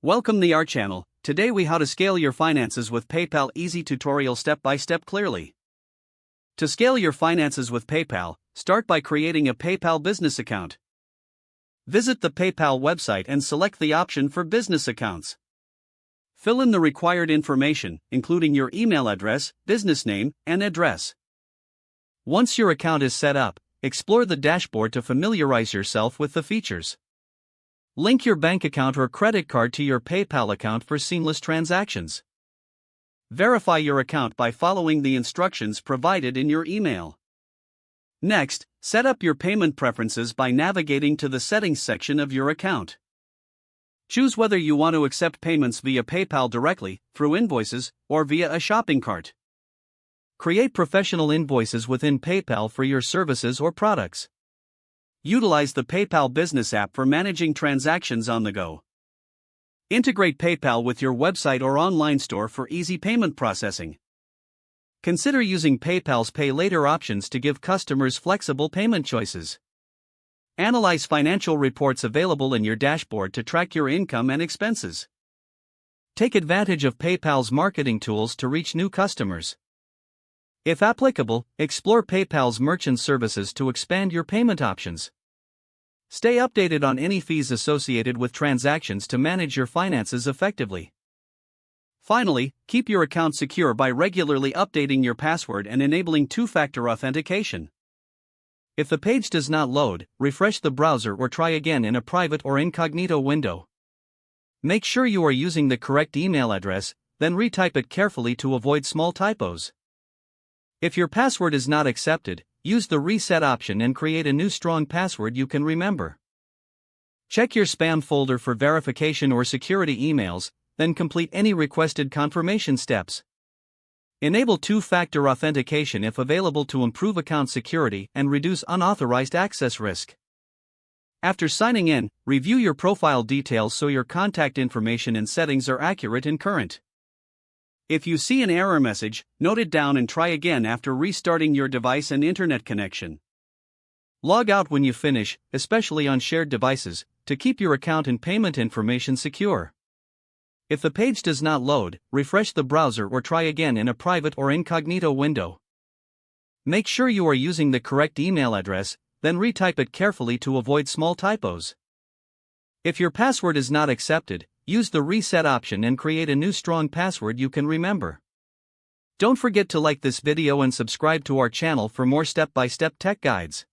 Welcome to our channel. Today we how to scale your finances with PayPal easy tutorial step by step clearly. To scale your finances with PayPal, start by creating a PayPal business account. Visit the PayPal website and select the option for business accounts. Fill in the required information, including your email address, business name, and address. Once your account is set up, explore the dashboard to familiarize yourself with the features. Link your bank account or credit card to your PayPal account for seamless transactions. Verify your account by following the instructions provided in your email. Next, set up your payment preferences by navigating to the Settings section of your account. Choose whether you want to accept payments via PayPal directly, through invoices, or via a shopping cart. Create professional invoices within PayPal for your services or products. Utilize the PayPal Business app for managing transactions on the go. Integrate PayPal with your website or online store for easy payment processing. Consider using PayPal's Pay Later options to give customers flexible payment choices. Analyze financial reports available in your dashboard to track your income and expenses. Take advantage of PayPal's marketing tools to reach new customers. If applicable, explore PayPal's merchant services to expand your payment options. Stay updated on any fees associated with transactions to manage your finances effectively. Finally, keep your account secure by regularly updating your password and enabling two-factor authentication. If the page does not load, refresh the browser or try again in a private or incognito window. Make sure you are using the correct email address, then retype it carefully to avoid small typos. If your password is not accepted, use the reset option and create a new strong password you can remember. Check your spam folder for verification or security emails, then complete any requested confirmation steps. Enable two-factor authentication if available to improve account security and reduce unauthorized access risk. After signing in, review your profile details so your contact information and settings are accurate and current. If you see an error message, note it down and try again after restarting your device and internet connection. Log out when you finish, especially on shared devices, to keep your account and payment information secure. If the page does not load, refresh the browser or try again in a private or incognito window. Make sure you are using the correct email address, then retype it carefully to avoid small typos. If your password is not accepted, use the reset option and create a new strong password you can remember. Don't forget to like this video and subscribe to our channel for more step-by-step tech guides.